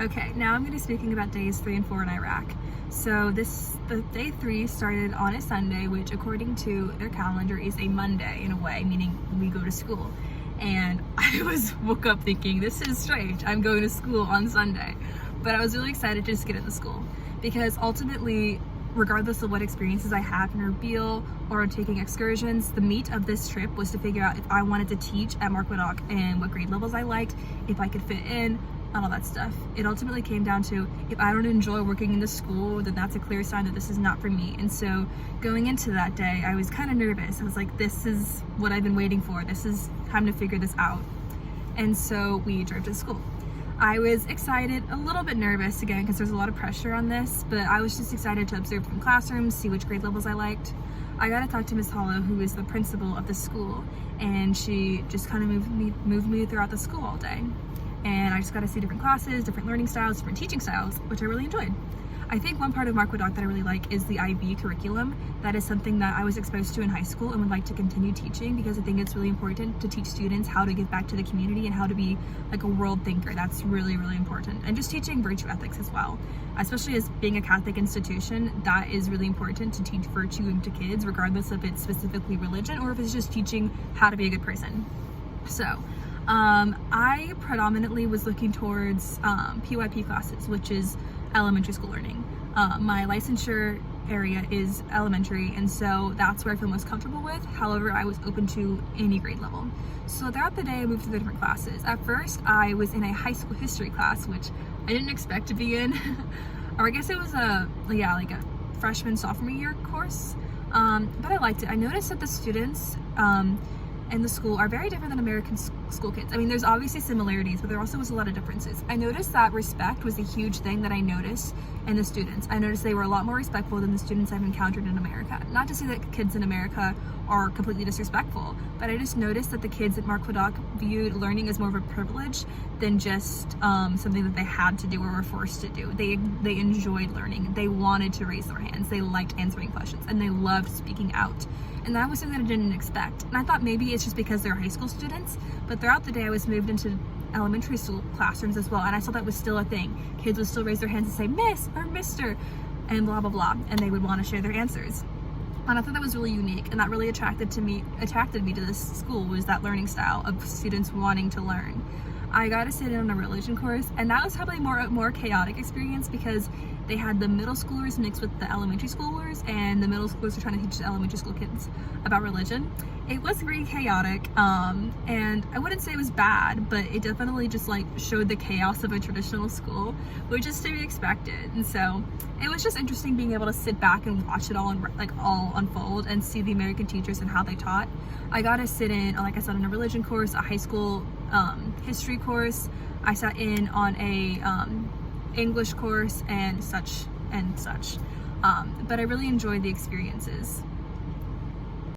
Okay, now I'm going to be speaking about days 3 and 4 in Iraq. So the day 3 started on a Sunday, which according to their calendar is a Monday in a way, meaning we go to school. And I woke up thinking, this is strange, I'm going to school on Sunday. But I was really excited to just get into school because ultimately, regardless of what experiences I have in Erbil or taking excursions, the meat of this trip was to figure out if I wanted to teach at Mark Widdock and what grade levels I liked, if I could fit in, and all that stuff. It ultimately came down to, if I don't enjoy working in the school, then that's a clear sign that this is not for me. And so going into that day, I was kind of nervous. I was like, this is what I've been waiting for. This is time to figure this out. And so we drove to school. I was excited, a little bit nervous again, because there's a lot of pressure on this, but I was just excited to observe from classrooms, see which grade levels I liked. I got to talk to Ms. Hollow, who is the principal of the school, and she just kind of moved me throughout the school all day. And I just got to see different classes, different learning styles, different teaching styles, which I really enjoyed. I think one part of Mark Widdock that I really like is the IB curriculum. That is something that I was exposed to in high school and would like to continue teaching because I think it's really important to teach students how to give back to the community and how to be like a world thinker. That's really, really important. And just teaching virtue ethics as well. Especially as being a Catholic institution, that is really important to teach virtue to kids, regardless if it's specifically religion or if it's just teaching how to be a good person. So, I predominantly was looking towards PYP classes, which is elementary school learning. My licensure area is elementary, and so that's where I feel most comfortable with. However, I was open to any grade level. So throughout the day, I moved through the different classes. At first, I was in a high school history class, which I didn't expect to be in. Or I guess it was like a freshman, sophomore year course. But I liked it. I noticed that the students, and the school are very different than American school kids. I mean, there's obviously similarities, but there also was a lot of differences. I noticed that respect was a huge thing that I noticed in the students. I noticed they were a lot more respectful than the students I've encountered in America. Not to say that kids in America are completely disrespectful, but I just noticed that the kids at Mark Widdock viewed learning as more of a privilege than just something that they had to do or were forced to do. They enjoyed learning. They wanted to raise their hands. They liked answering questions, and they loved speaking out. And that was something that I didn't expect. And I thought maybe it's just because they're high school students, but throughout the day I was moved into elementary school classrooms as well, and I saw that was still a thing. Kids would still raise their hands and say, Miss or Mister, and blah, blah, blah, and they would want to share their answers. And I thought that was really unique, and that really attracted me to this school, was that learning style of students wanting to learn. I got to sit in on a religion course, and that was probably a more chaotic experience because they had the middle schoolers mixed with the elementary schoolers, and the middle schoolers were trying to teach the elementary school kids about religion. It was very chaotic, and I wouldn't say it was bad, but it definitely just like showed the chaos of a traditional school, which is to be expected. And so it was just interesting being able to sit back and watch it all unfold and see the American teachers and how they taught. I got to sit in, like I said, on a religion course, a high school history course. I sat in on a English course and such. But I really enjoyed the experiences.